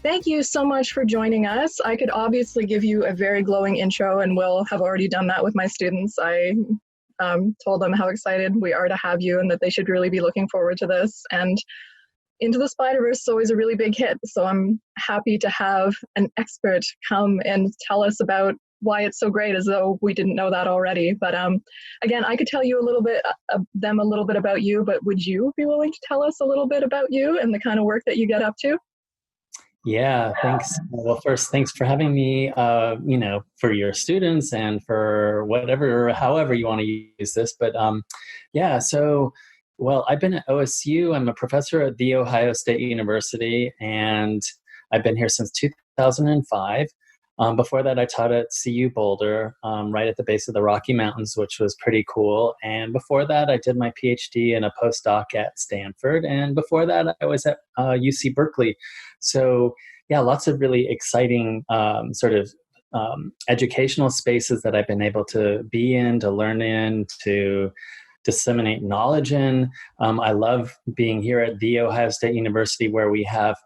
Thank you so much for joining us. I could obviously give you a very glowing intro, and will have already done that with my students. I told them how excited we are to have you and that they should really be looking forward to this. And Into the Spider-Verse is always a really big hit, so I'm happy to have an expert come and tell us about why it's so great, as though we didn't know that already. But again, I could tell you a little bit, them a little bit about you, but would you be willing to tell us a little bit about you and the kind of work that you get up to? Yeah, thanks. Well, first, thanks for having me, for your students and for however you want to use this. But yeah, so, well, I've been at OSU. I'm a professor at The Ohio State University, and I've been here since 2005. Before that, I taught at CU Boulder, right at the base of the Rocky Mountains, which was pretty cool. And before that, I did my PhD and a postdoc at Stanford. And before that, I was at UC Berkeley. So, yeah, lots of really exciting educational spaces that I've been able to be in, to learn in, to disseminate knowledge in. I love being here at The Ohio State University, where we have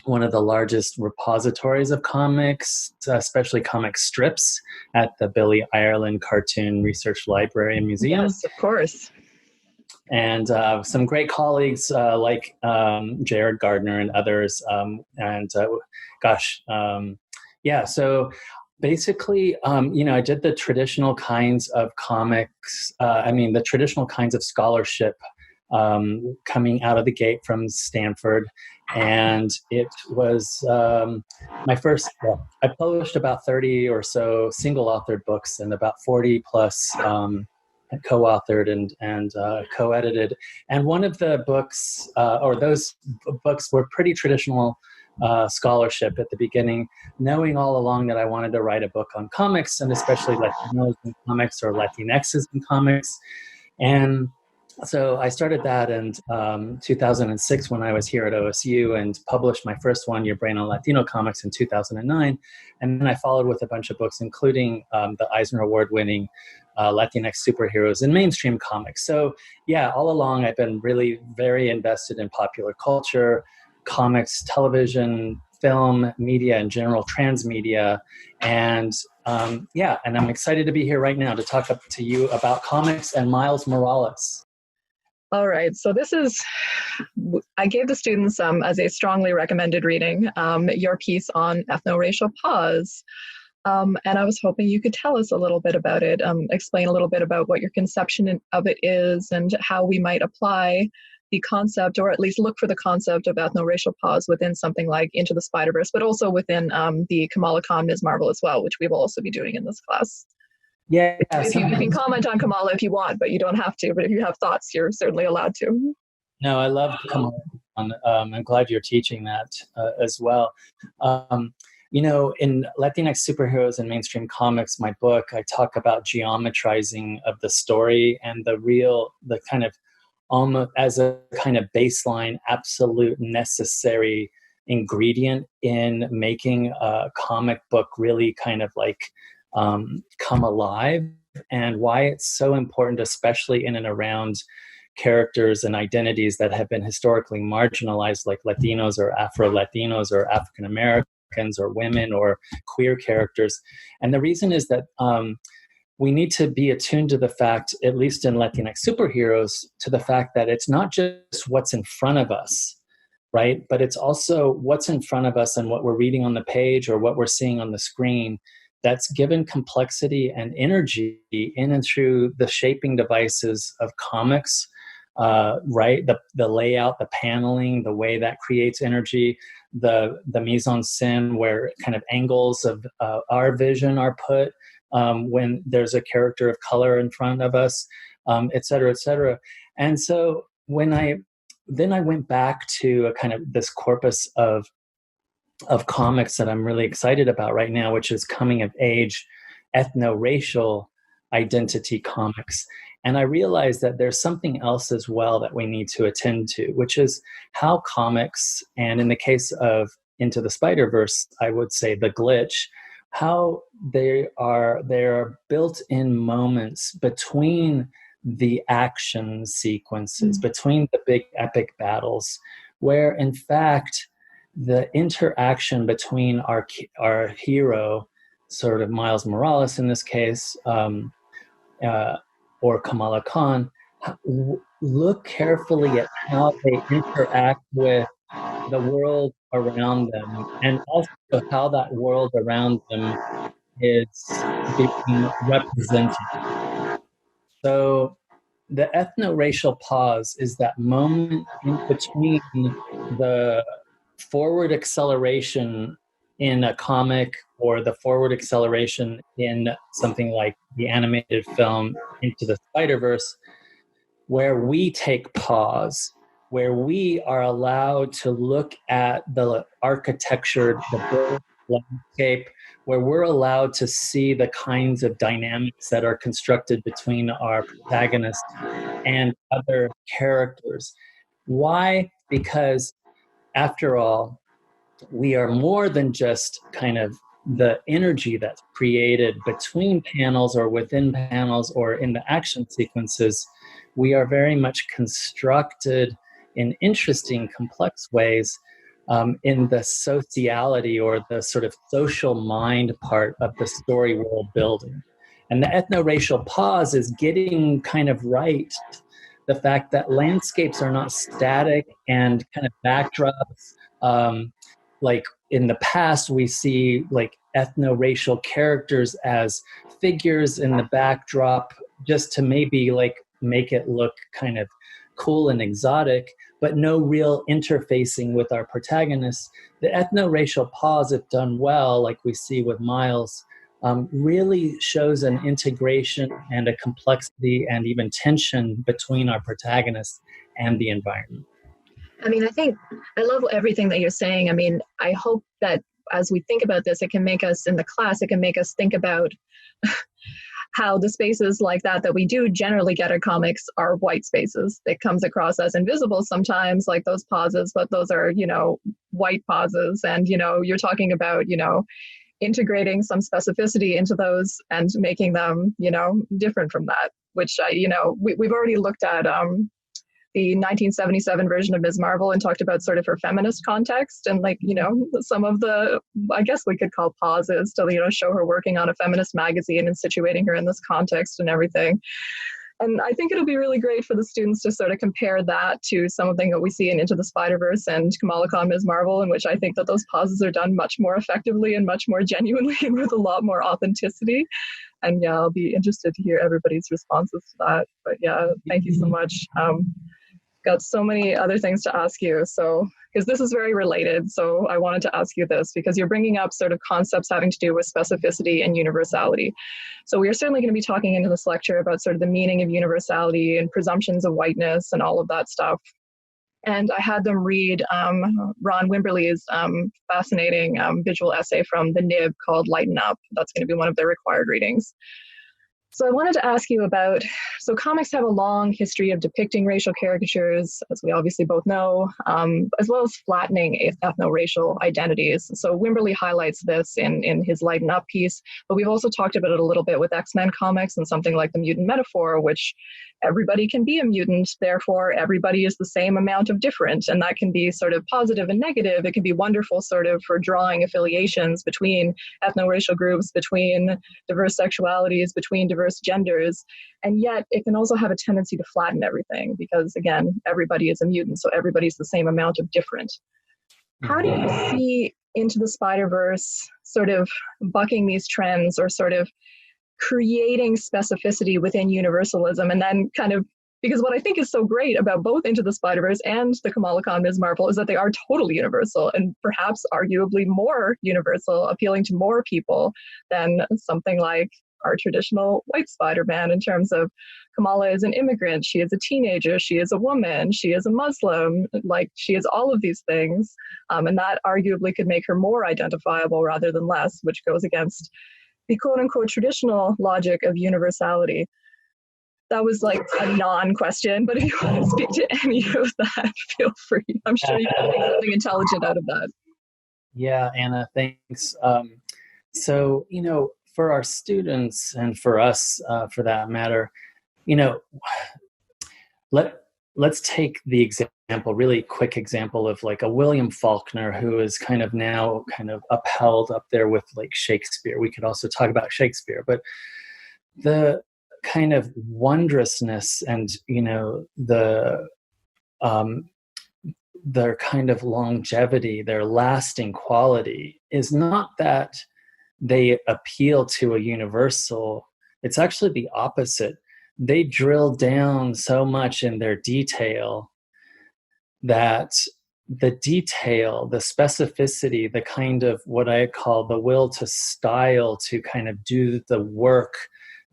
one of the largest repositories of comics, especially comic strips, at the Billy Ireland Cartoon Research Library and Museum. Yes, of course. And some great colleagues like Jared Gardner and others. So basically, I did the traditional kinds of comics, the traditional kinds of scholarship coming out of the gate from Stanford. And it was my first, I published about 30 or so single authored books and about 40 plus co-authored and co-edited. And one of the books, or those books, were pretty traditional scholarship at the beginning, knowing all along that I wanted to write a book on comics, and especially Latinos in comics or Latinxs in comics. And so I started that in 2006 when I was here at OSU, and published my first one, Your Brain on Latino Comics, in 2009. And then I followed with a bunch of books, including the Eisner Award-winning Latinx superheroes in mainstream comics. So yeah, all along I've been really very invested in popular culture, comics, television, film, media in general, transmedia. And and I'm excited to be here right now to talk to you about comics and Miles Morales. All right, so I gave the students as a strongly recommended reading, your piece on Ethnoracial Pause. And I was hoping you could tell us a little bit about it, explain a little bit about what your conception of it is and how we might apply the concept, or at least look for the concept of ethnoracial pause within something like Into the Spider-Verse, but also within the Kamala Khan Ms. Marvel as well, which we will also be doing in this class. Yeah. You can comment on Kamala if you want, but you don't have to. But if you have thoughts, you're certainly allowed to. No, I love Kamala. I'm glad you're teaching that as well. In Latinx superheroes and mainstream comics, my book, I talk about geometrizing of the story and the kind of almost as a kind of baseline, absolute necessary ingredient in making a comic book really kind of come alive, and why it's so important, especially in and around characters and identities that have been historically marginalized, like Latinos or Afro-Latinos or African Americans or women or queer characters. And the reason is that we need to be attuned to the fact, at least in Latinx superheroes, to the fact that it's not just what's in front of us, right? But it's also what's in front of us and what we're reading on the page or what we're seeing on the screen that's given complexity and energy in and through the shaping devices of comics, right? The layout, the paneling, the way that creates energy, the mise en scène, where kind of angles of our vision are put when there's a character of color in front of us, et cetera, et cetera. And so I went back to a kind of this corpus of comics that I'm really excited about right now, which is coming of age ethno-racial identity comics. And I realized that there's something else as well that we need to attend to, which is how comics, and in the case of Into the Spider-Verse, I would say The Glitch, how they are built-in moments between the action sequences, between the big epic battles, where in fact the interaction between our hero, sort of Miles Morales in this case, uh, or Kamala Khan, look carefully at how they interact with the world around them, and also how that world around them is being represented. So the ethno-racial pause is that moment in between the forward acceleration in a comic or the forward acceleration in something like the animated film Into the Spider-Verse, where we take pause, where we are allowed to look at the architecture, the built landscape, where we're allowed to see the kinds of dynamics that are constructed between our protagonists and other characters. Why? Because after all, we are more than just kind of the energy that's created between panels or within panels or in the action sequences. We are very much constructed in interesting, complex ways in the sociality or the sort of social mind part of the story world building. And the ethno-racial pause is getting kind of right the fact that landscapes are not static and kind of backdrops. Like in the past, we see like ethno-racial characters as figures in the backdrop just to maybe like make it look kind of cool and exotic, but no real interfacing with our protagonists. The ethno-racial pause, if done well, like we see with Miles, really shows an integration and a complexity and even tension between our protagonists and the environment. I mean, I think I love everything that you're saying. I mean, I hope that as we think about this, it can make us in the class, it can make us think about how the spaces like that we do generally get in comics are white spaces. It comes across as invisible sometimes, like those pauses, but those are, white pauses. And, you're talking about, integrating some specificity into those and making them, different from that, which, we've already looked at the 1977 version of Ms. Marvel and talked about sort of her feminist context and some of the, I guess we could call pauses to, show her working on a feminist magazine and situating her in this context and everything. And I think it'll be really great for the students to sort of compare that to something that we see in Into the Spider-Verse and Kamala Khan Ms. Marvel, in which I think that those pauses are done much more effectively and much more genuinely and with a lot more authenticity. And yeah, I'll be interested to hear everybody's responses to that. But yeah, thank you so much. Got so many other things to ask you. So, because this is very related. So I wanted to ask you this because you're bringing up sort of concepts having to do with specificity and universality. So we are certainly going to be talking into this lecture about sort of the meaning of universality and presumptions of whiteness and all of that stuff. And I had them read Ron Wimberly's fascinating visual essay from the Nib called Lighten Up. That's going to be one of their required readings. So I wanted to ask you about, so comics have a long history of depicting racial caricatures, as we obviously both know, as well as flattening ethno-racial identities. So Wimberly highlights this in his Lighten Up piece, but we've also talked about it a little bit with X-Men comics and something like the mutant metaphor, which everybody can be a mutant, therefore everybody is the same amount of different. And that can be sort of positive and negative. It can be wonderful sort of for drawing affiliations between ethno-racial groups, between diverse sexualities, between diverse genders, and yet it can also have a tendency to flatten everything because, again, everybody is a mutant, so everybody's the same amount of different. How do you see Into the Spider-Verse sort of bucking these trends or sort of creating specificity within universalism, and then kind of, because what I think is so great about both Into the Spider-Verse and the Kamala Khan Ms. Marvel is that they are totally universal and perhaps arguably more universal, appealing to more people than something like our traditional white Spider-Man in terms of Kamala is an immigrant, she is a teenager, she is a woman, she is a Muslim, like she is all of these things. And that arguably could make her more identifiable rather than less, which goes against the quote unquote traditional logic of universality. That was like a non-question, but if you want to speak to any of that, feel free. I'm sure you can make something intelligent out of that. Yeah, Anna, thanks. So, for our students and for us, for that matter, let let's take the example, really quick example of like a William Faulkner, who is kind of now kind of upheld up there with like Shakespeare. We could also talk about Shakespeare, but the kind of wondrousness and, you know, their kind of longevity, their lasting quality is not that they appeal to a universal. It's actually the opposite. They drill down so much in their detail that the detail, the specificity, the kind of what I call the will to style, to kind of do the work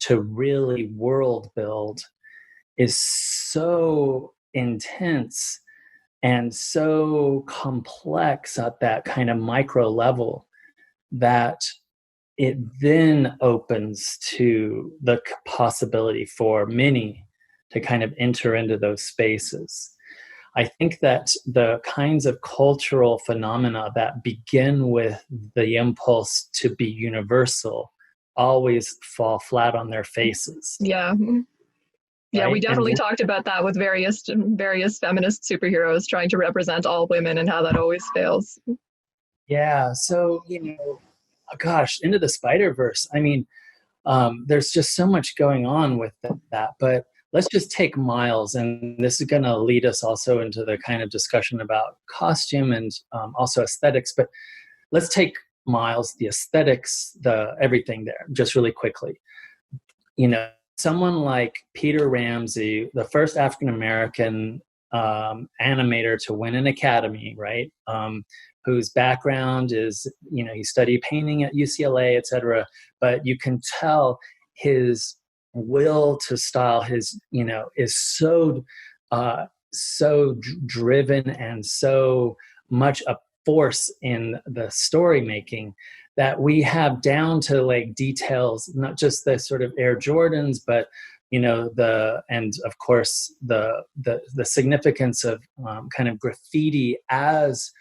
to really world build, is so intense and so complex at that kind of micro level that it then opens to the possibility for many to kind of enter into those spaces. I think that the kinds of cultural phenomena that begin with the impulse to be universal always fall flat on their faces. Yeah. Yeah, right? we definitely talked about that with various feminist superheroes trying to represent all women and how that always fails. Yeah, so, you know, gosh, into the Spider-Verse. I mean, there's just so much going on with that. But let's just take Miles, and this is going to lead us also into the kind of discussion about costume and also aesthetics. But let's take Miles, the aesthetics, the everything there, just really quickly. You know, someone like Peter Ramsey, the first African American animator to win an Academy, right? Whose background is, you know, he studied painting at UCLA, et cetera. But you can tell his will to style, his, you know, is so driven and so much a force in the story making that we have down to like details, not just the sort of Air Jordans, but, you know, and of course the significance of kind of graffiti as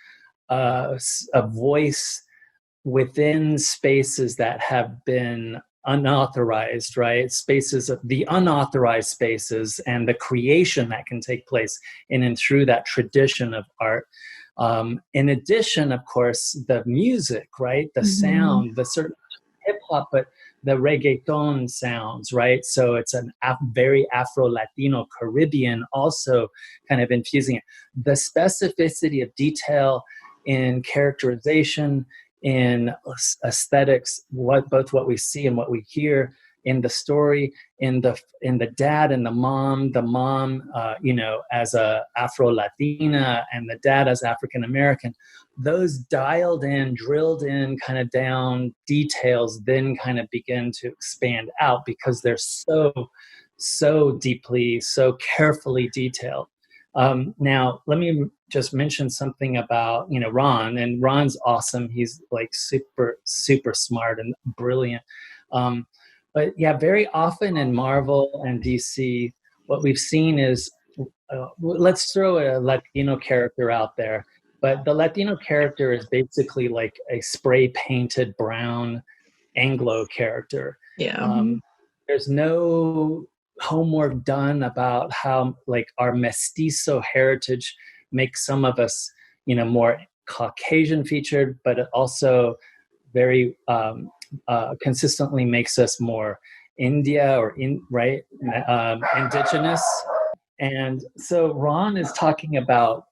a voice within spaces that have been unauthorized, right? Spaces, the unauthorized spaces, and the creation that can take place in and through that tradition of art. In addition, of course, the music, right? The sound, the certain hip hop, but the reggaeton sounds, right? So it's a very Afro-Latino Caribbean also kind of infusing it. The specificity of detail in characterization, in aesthetics, both what we see and what we hear in the story, in the dad and the mom, you know, as a Afro-Latina and the dad as African American, those dialed in, drilled in, kind of down details then kind of begin to expand out because they're so deeply, so carefully detailed. Now, let me just mention something about, you know, Ron, and Ron's awesome. He's like super, super smart and brilliant. But yeah, very often in Marvel and DC, what we've seen is, let's throw a Latino character out there, but the Latino character is basically like a spray painted brown Anglo character. Yeah. There's no homework done about how like our mestizo heritage makes some of us, you know, more Caucasian featured, but it also very consistently makes us more India or indigenous. And so Ron is talking about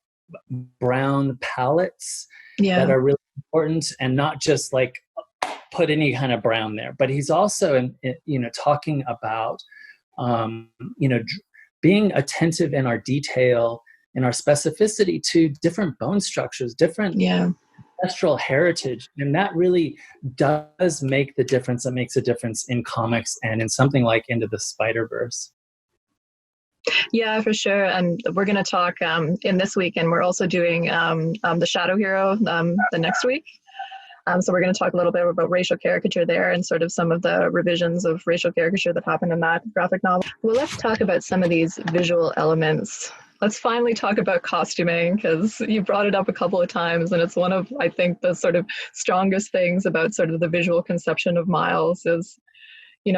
brown palettes that are really important, and not just like put any kind of brown there, but he's also you know, talking about you know, being attentive in our detail, in our specificity to different bone structures, different ancestral heritage. And that really does make the difference. That makes a difference in comics and in something like Into the Spider-Verse. Yeah, for sure. And we're going to talk in this week, and we're also doing the Shadow Hero the next week. So we're going to talk a little bit about racial caricature there and sort of some of the revisions of racial caricature that happened in that graphic novel. Well, let's talk about some of these visual elements. Let's finally talk about costuming, because you brought it up a couple of times, and it's one of, I think, the sort of strongest things about sort of the visual conception of Miles is,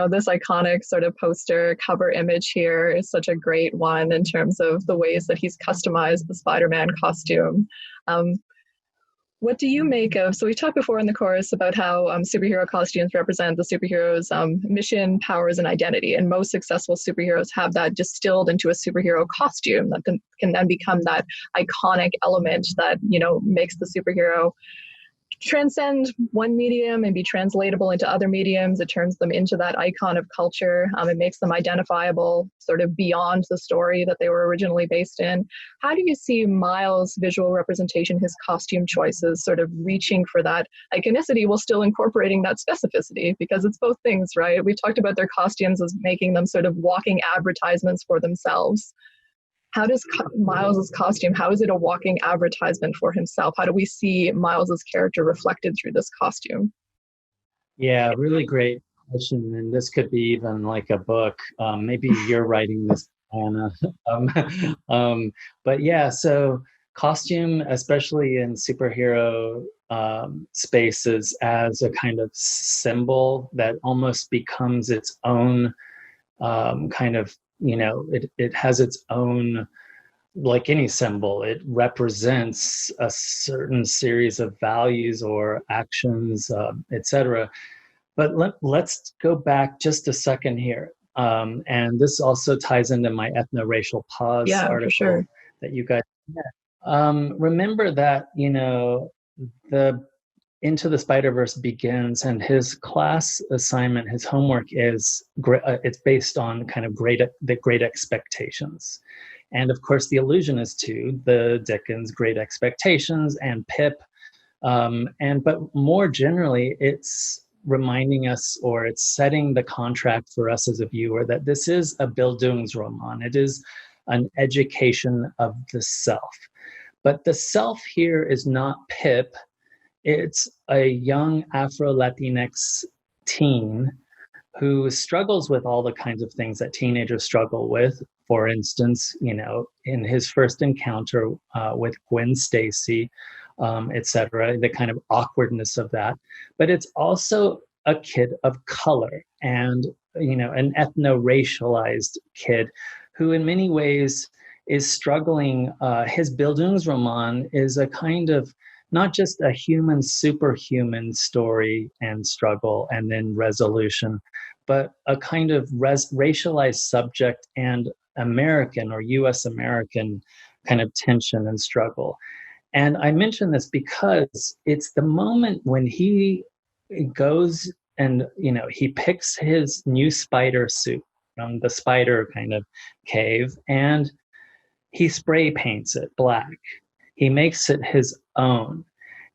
this iconic sort of poster cover image here is such a great one in terms of the ways that he's customized the Spider-Man costume. Um, what do you make of? So we talked before in the course about how superhero costumes represent the superhero's mission, powers, and identity. And most successful superheroes have that distilled into a superhero costume that can then become that iconic element that makes the superhero transcend one medium and be translatable into other mediums. It turns them into that icon of culture. It makes them identifiable sort of beyond the story that they were originally based in. How do you see Miles' visual representation, his costume choices, sort of reaching for that iconicity while still incorporating that specificity? Because it's both things, right? We've talked about their costumes as making them sort of walking advertisements for themselves. How does Miles's costume, how is it a walking advertisement for himself? How do we see Miles's character reflected through this costume? Yeah, really great question. And this could be even like a book. Maybe you're writing this, Anna. But yeah, so costume, especially in superhero spaces, as a kind of symbol that almost becomes its own kind of, it has its own, like any symbol, it represents a certain series of values or actions, etc. But let's go back just a second here. And this also ties into my Ethnoracial Pause article sure. that you guys had. Remember that, the Into the Spider-Verse begins, and his class assignment, his homework is it's based on kind of the Great Expectations, and of course the allusion is to the Dickens Great Expectations and Pip, but more generally, it's reminding us, or it's setting the contract for us as a viewer, that this is a Bildungsroman. It is an education of the self, but the self here is not Pip. It's a young Afro-Latinx teen who struggles with all the kinds of things that teenagers struggle with. For instance, in his first encounter with Gwen Stacy, etc., the kind of awkwardness of that. But it's also a kid of color and, an ethno-racialized kid who in many ways is struggling. His Bildungsroman is a kind of not just a human, superhuman story and struggle and then resolution, but a kind of racialized subject and American or US American kind of tension and struggle. And I mention this because it's the moment when he goes and, he picks his new spider suit from the spider kind of cave and he spray paints it black. He makes it his own.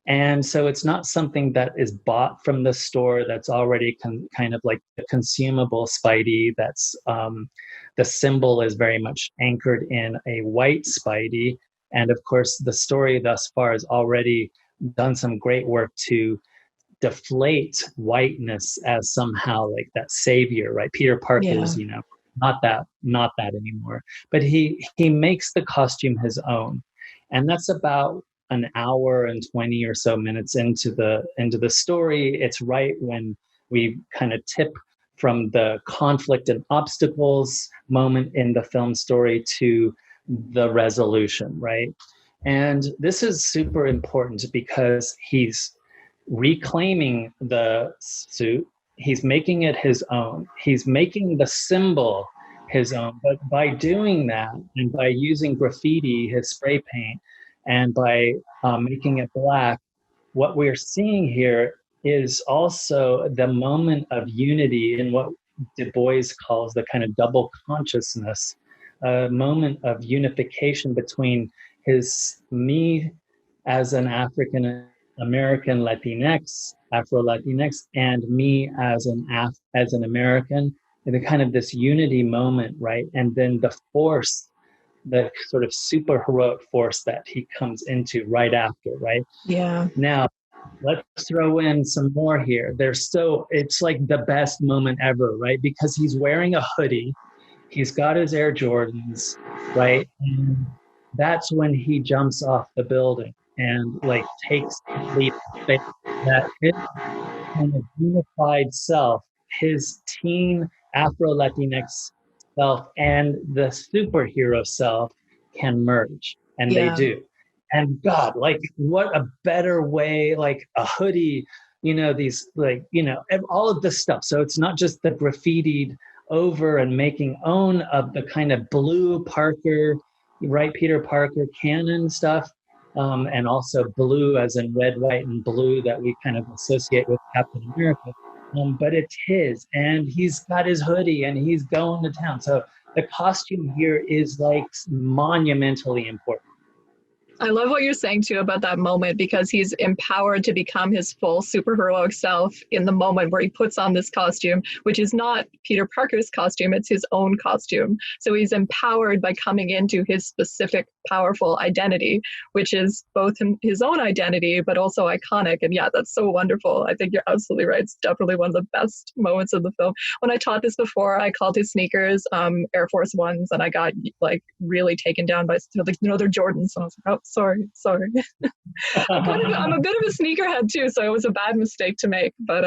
And so it's not something that is bought from the store that's already kind of like a consumable Spidey. That's the symbol is very much anchored in a white Spidey. And of course, the story thus far has already done some great work to deflate whiteness as somehow like that savior, right? Peter Parker's, not that anymore. But he makes the costume his own. And that's about an hour and 20 or so minutes into the story. It's right when we kind of tip from the conflict and obstacles moment in the film story to the resolution, right? And this is super important because he's reclaiming the suit. He's making it his own. He's making the symbol his own. But by doing that and by using graffiti, his spray paint, and by making it black, what we're seeing here is also the moment of unity in what DuBois calls the kind of double consciousness, a moment of unification between me as an African American Latinx, Afro Latinx, and me as an American, and the kind of this unity moment, right? And then the force, the sort of super heroic force that he comes into right after, right? Yeah. Now, let's throw in some more here. It's like the best moment ever, right? Because he's wearing a hoodie, he's got his Air Jordans, right? And that's when he jumps off the building and like takes the leap of faith that his kind of unified self his teen Afro Latinx self and the superhero self can merge, and they Yeah. do. And God, like, what a better way, like a hoodie, these, like, all of this stuff. So it's not just the graffitied over and making own of the kind of blue Parker, right? Peter Parker canon stuff. And also blue as in red, white, and blue that we kind of associate with Captain America. But it's his, and he's got his hoodie and he's going to town. So the costume here is like monumentally important. I love what you're saying too about that moment, because he's empowered to become his full superheroic self in the moment where he puts on this costume, which is not Peter Parker's costume, it's his own costume. So he's empowered by coming into his specific powerful identity, which is both his own identity, but also iconic. And yeah, that's so wonderful. I think you're absolutely right. It's definitely one of the best moments of the film. When I taught this before, I called his sneakers Air Force Ones, and I got like really taken down by, like, they're Jordans. So I was like, oh, sorry. I'm a bit of a sneakerhead too, so it was a bad mistake to make. But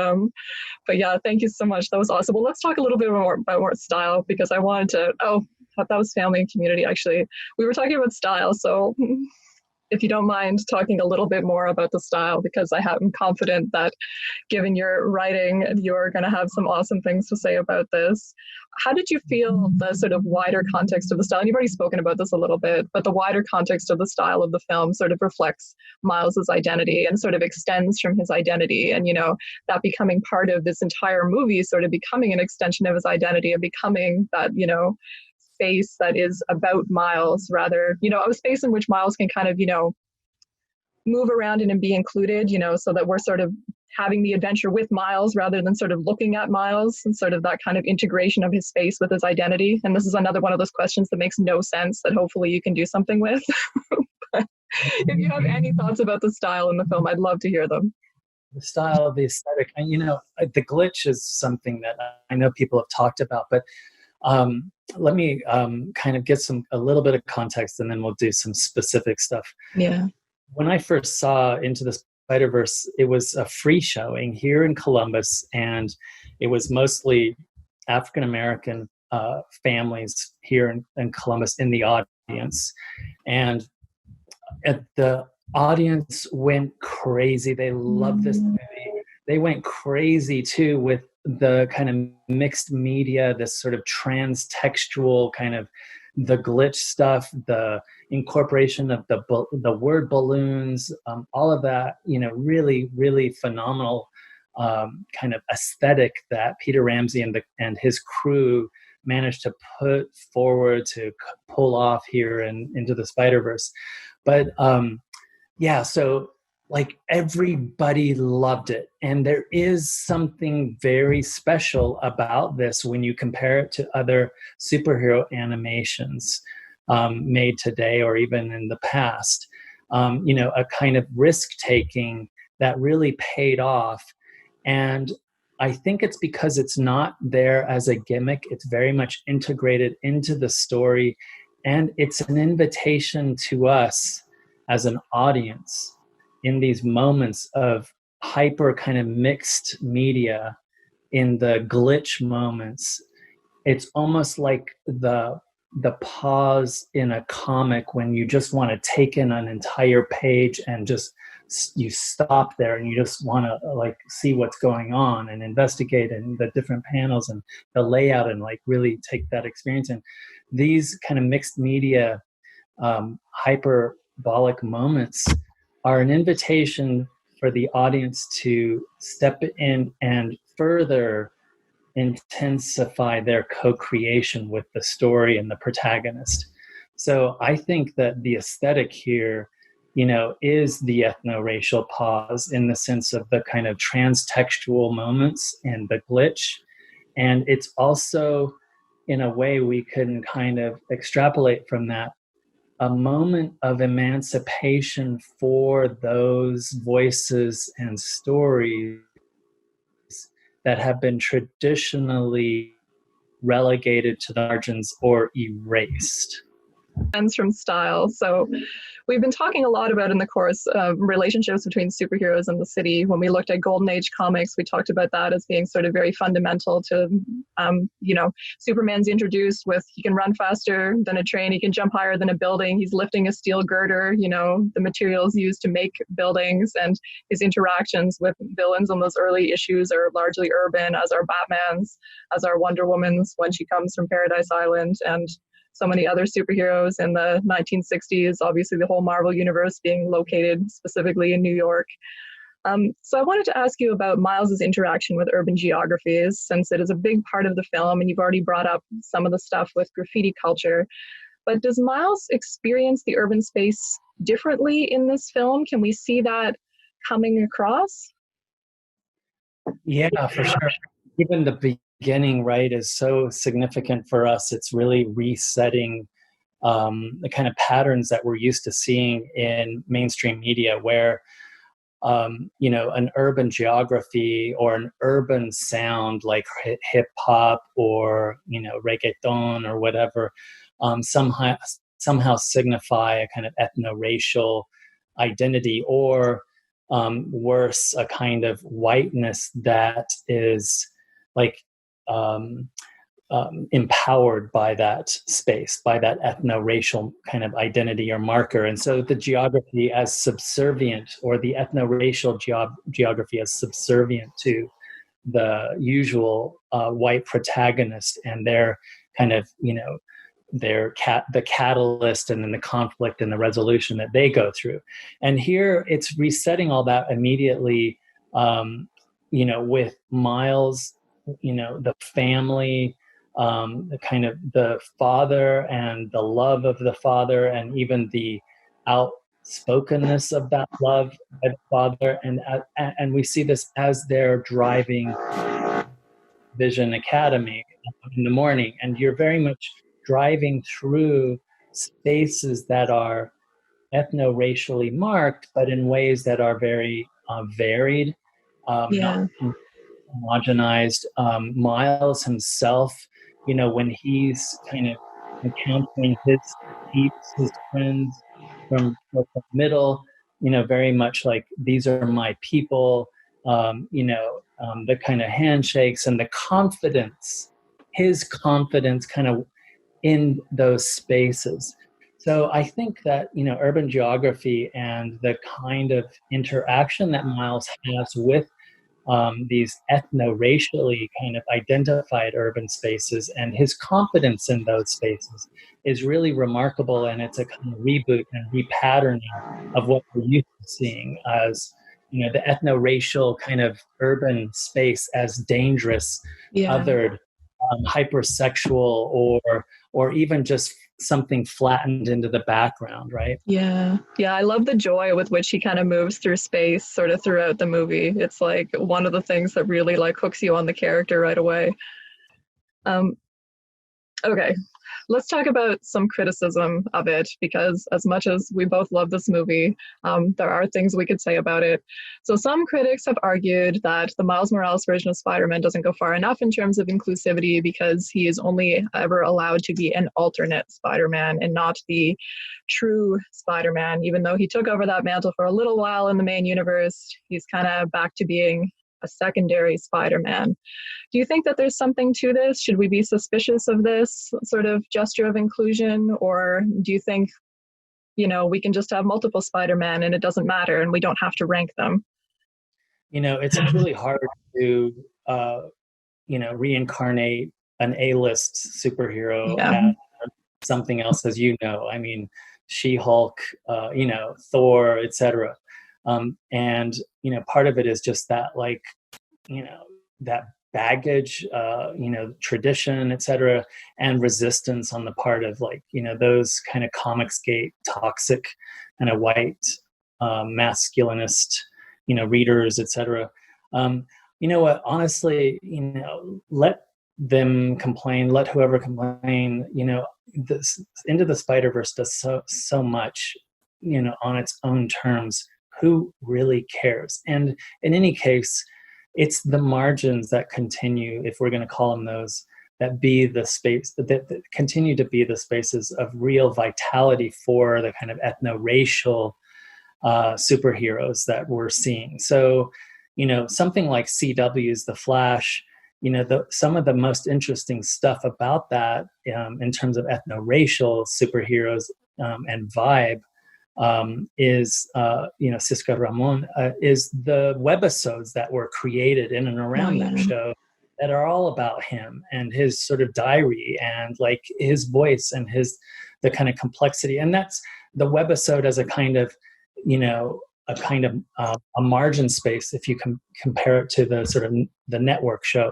yeah, thank you so much. That was awesome. Well, let's talk a little bit more about style, because I wanted to. Oh, that was family and community. Actually, we were talking about style, so if you don't mind talking a little bit more about the style, because I'm confident that given your writing, you're going to have some awesome things to say about this. How did you feel the sort of wider context of the style? And you've already spoken about this a little bit, but the wider context of the style of the film sort of reflects Miles's identity and sort of extends from his identity. And, that becoming part of this entire movie, sort of becoming an extension of his identity and becoming that, space that is about Miles, rather, a space in which Miles can kind of, move around and be included, so that we're sort of having the adventure with Miles rather than sort of looking at Miles, and sort of that kind of integration of his space with his identity. And this is another one of those questions that makes no sense that hopefully you can do something with. But if you have any thoughts about the style in the film, I'd love to hear them. The style, the aesthetic, and the glitch is something that I know people have talked about, but let me kind of get a little bit of context, and then we'll do some specific stuff. Yeah. When I first saw Into the Spider-Verse, it was a free showing here in Columbus, and it was mostly African-American families here in Columbus in the audience. And the audience went crazy. They loved this movie. They went crazy too with the kind of mixed media, this sort of trans-textual kind of the glitch stuff, the incorporation of the word balloons, all of that, really, really phenomenal kind of aesthetic that Peter Ramsey and his crew managed to put forward to pull off here Into the Spider-Verse. But yeah, so like everybody loved it. And there is something very special about this when you compare it to other superhero animations made today or even in the past. A kind of risk-taking that really paid off. And I think it's because it's not there as a gimmick. It's very much integrated into the story. And it's an invitation to us as an audience in these moments of hyper kind of mixed media, in the glitch moments. It's almost like the pause in a comic when you just want to take in an entire page and just you stop there and you just want to like see what's going on and investigate in the different panels and the layout and like really take that experience. And these kind of mixed media hyperbolic moments are an invitation for the audience to step in and further intensify their co-creation with the story and the protagonist. So I think that the aesthetic here, is the ethnoracial pause in the sense of the kind of trans-textual moments and the glitch. And it's also, in a way, we can kind of extrapolate from that a moment of emancipation for those voices and stories that have been traditionally relegated to the margins or erased. Ends from style. So we've been talking a lot about in the course relationships between superheroes and the city. When we looked at Golden Age comics, we talked about that as being sort of very fundamental to, Superman's introduced with he can run faster than a train, he can jump higher than a building, he's lifting a steel girder, the materials used to make buildings, and his interactions with villains in those early issues are largely urban, as are Batman's, as are Wonder Woman's when she comes from Paradise Island, and so many other superheroes in the 1960s, obviously the whole Marvel universe being located specifically in New York. So I wanted to ask you about Miles's interaction with urban geographies, since it is a big part of the film, and you've already brought up some of the stuff with graffiti culture. But does Miles experience the urban space differently in this film? Can we see that coming across? Yeah, for sure. Even the beginning, right, is so significant for us. It's really resetting the kind of patterns that we're used to seeing in mainstream media, where an urban geography or an urban sound like hip hop or reggaeton or whatever somehow signify a kind of ethno-racial identity, or worse, a kind of whiteness that is like empowered by that space, by that ethno-racial kind of identity or marker. And so the geography as subservient, or the ethno-racial geography as subservient to the usual white protagonist and their kind of, the catalyst and then the conflict and the resolution that they go through. And here it's resetting all that immediately, with Miles, the family, the kind of the father and the love of the father, and even the outspokenness of that love by the father. And we see this as they're driving Vision Academy in the morning, and you're very much driving through spaces that are ethno-racially marked, but in ways that are very varied, not Yeah. homogenized. Miles himself, when he's kind of encountering his peeps, his friends from the middle, very much like, these are my people, the kind of handshakes and the confidence, his confidence kind of in those spaces. So I think that, urban geography and the kind of interaction that Miles has with these ethno-racially kind of identified urban spaces, and his confidence in those spaces is really remarkable. And it's a kind of reboot and repatterning of what we're used to seeing as, the ethno-racial kind of urban space as dangerous, Yeah. othered, hypersexual, or even just something flattened into the background, right? Yeah. Yeah. I love the joy with which he kind of moves through space sort of throughout the movie. It's like one of the things that really like hooks you on the character right away. Um, okay. Let's talk about some criticism of it, because as much as we both love this movie, there are things we could say about it. So some critics have argued that the Miles Morales version of Spider-Man doesn't go far enough in terms of inclusivity, because he is only ever allowed to be an alternate Spider-Man and not the true Spider-Man. Even though he took over that mantle for a little while in the main universe, he's kind of back to being a secondary Spider-Man. Do you think that there's something to this? Should we be suspicious of this sort of gesture of inclusion? Or do you think, we can just have multiple Spider-Man and it doesn't matter and we don't have to rank them? It's really hard to, reincarnate an A-list superhero Yeah. as something else, as I mean, She-Hulk, Thor, etc. And part of it is just that, like, that baggage, tradition, etc., and resistance on the part of, like, those kind of Comicsgate toxic kind of white masculinist, readers, etc. What? Honestly, let them complain. Let whoever complain. This Into the Spider-Verse does so much, on its own terms. Who really cares? And in any case, it's the margins that continue, if we're going to call them those, that be the space that continue to be the spaces of real vitality for the kind of ethno-racial superheroes that we're seeing. So, something like CW's The Flash, some of the most interesting stuff about that in terms of ethno-racial superheroes and vibe is, Cisco Ramon, is the webisodes that were created in and around that show that are all about him and his sort of diary and like his voice and the kind of complexity. And that's the webisode as a kind of, a margin space if you compare it to the sort of the network show.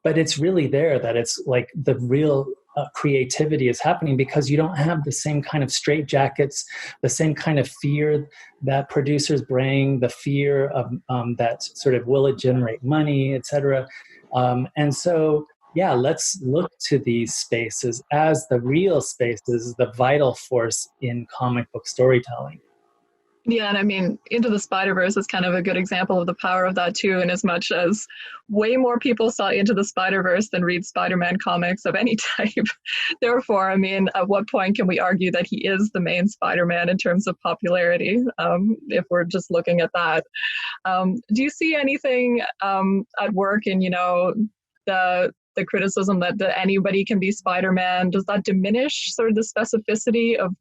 But it's really there that it's like the real creativity is happening because you don't have the same kind of straitjackets, the same kind of fear that producers bring, the fear of that sort of will it generate money, et cetera. And so, yeah, let's look to these spaces as the real spaces, the vital force in comic book storytelling. Yeah, and I mean, Into the Spider-Verse is kind of a good example of the power of that too, in as much as way more people saw Into the Spider-Verse than read Spider-Man comics of any type. Therefore, I mean, at what point can we argue that he is the main Spider-Man in terms of popularity, if we're just looking at that? Do you see anything at work in, the criticism that anybody can be Spider-Man? Does that diminish sort of the specificity of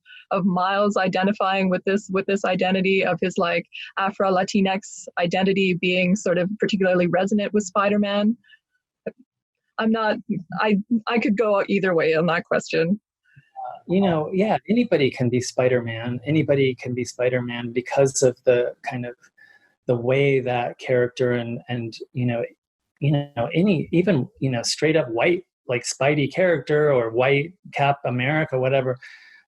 Miles identifying with this identity of his like Afro-Latinx identity being sort of particularly resonant with Spider-Man? I could go either way on that question. Yeah, anybody can be Spider-Man. Anybody can be Spider-Man because of the kind of the way that character and any even straight up white like Spidey character or white Cap America, whatever,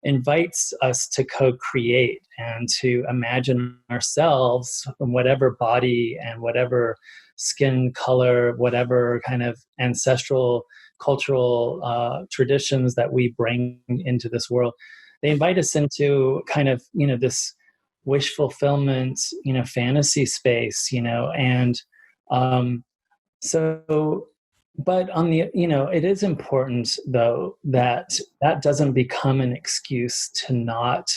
invites us to co-create and to imagine ourselves from whatever body and whatever skin color, whatever kind of ancestral cultural traditions that we bring into this world. They invite us into kind of this wish fulfillment fantasy space, and so, but on the, it is important though that doesn't become an excuse to not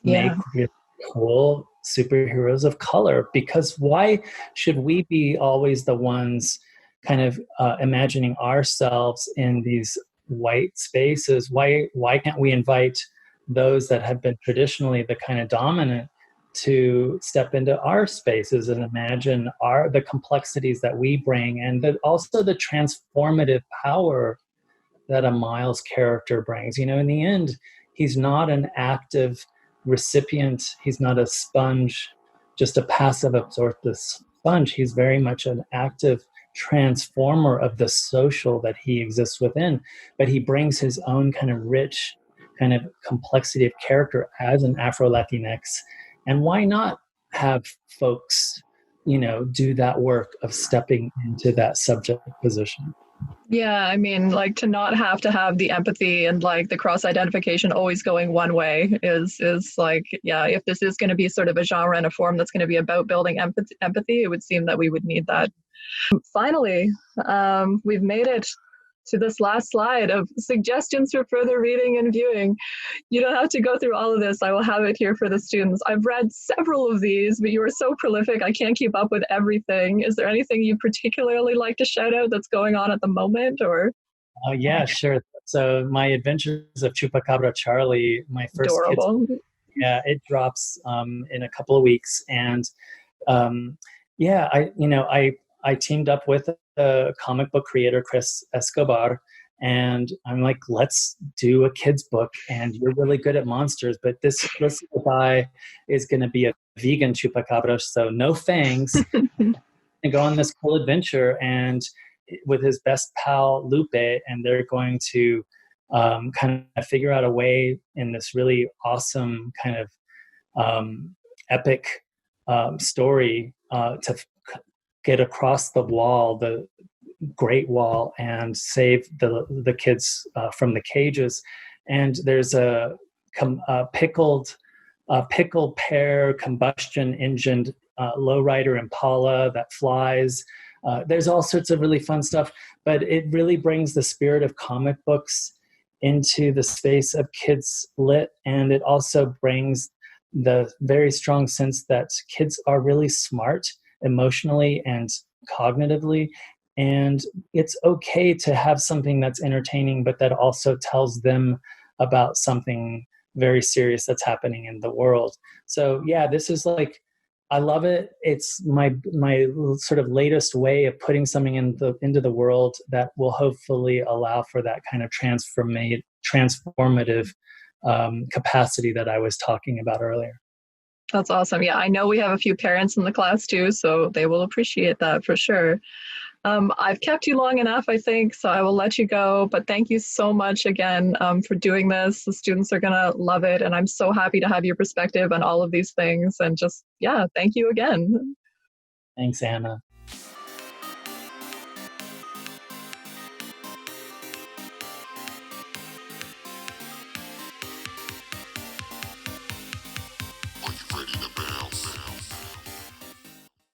make really cool superheroes of color, because why should we be always the ones kind of imagining ourselves in these white spaces? Why can't we invite those that have been traditionally the kind of dominant to step into our spaces and imagine the complexities that we bring, and also the transformative power that a Miles character brings. In the end, he's not an active recipient. He's not a sponge, just a passive absorptive sponge. He's very much an active transformer of the social that he exists within, but he brings his own kind of rich kind of complexity of character as an Afro-Latinx. And why not have folks, do that work of stepping into that subject position? Yeah, I mean, like to not have to have the empathy and like the cross-identification always going one way is like, yeah, if this is going to be sort of a genre and a form that's going to be about building empathy, it would seem that we would need that. Finally, we've made it to this last slide of suggestions for further reading and viewing. You don't have to go through all of this. I will have it here for the students. I've read several of these, but you are so prolific, I can't keep up with everything. Is there anything you particularly like to shout out that's going on at the moment? Or? Yeah, sure. So my Adventures of Chupacabra Charlie, my first Adorable. kids, it drops in a couple of weeks. And I teamed up with a comic book creator, Chris Escobar, and I'm like, let's do a kid's book. And you're really good at monsters, but this little guy is going to be a vegan chupacabra, so no fangs, and go on this cool adventure and with his best pal Lupe, and they're going to kind of figure out a way in this really awesome kind of epic story to get across the wall, the Great Wall, and save the kids from the cages. And there's a pickle pear combustion engined lowrider Impala that flies. There's all sorts of really fun stuff, but it really brings the spirit of comic books into the space of kids lit, and it also brings the very strong sense that kids are really smart emotionally and cognitively, and it's okay to have something that's entertaining but that also tells them about something very serious that's happening in the world. So yeah, this is like, I love it. It's my sort of latest way of putting something into the world that will hopefully allow for that kind of transformative capacity that I was talking about earlier. That's awesome. Yeah, I know we have a few parents in the class too, so they will appreciate that for sure. I've kept you long enough, I think, so I will let you go. But thank you so much again for doing this. The students are going to love it. And I'm so happy to have your perspective on all of these things. And just, yeah, thank you again. Thanks, Anna.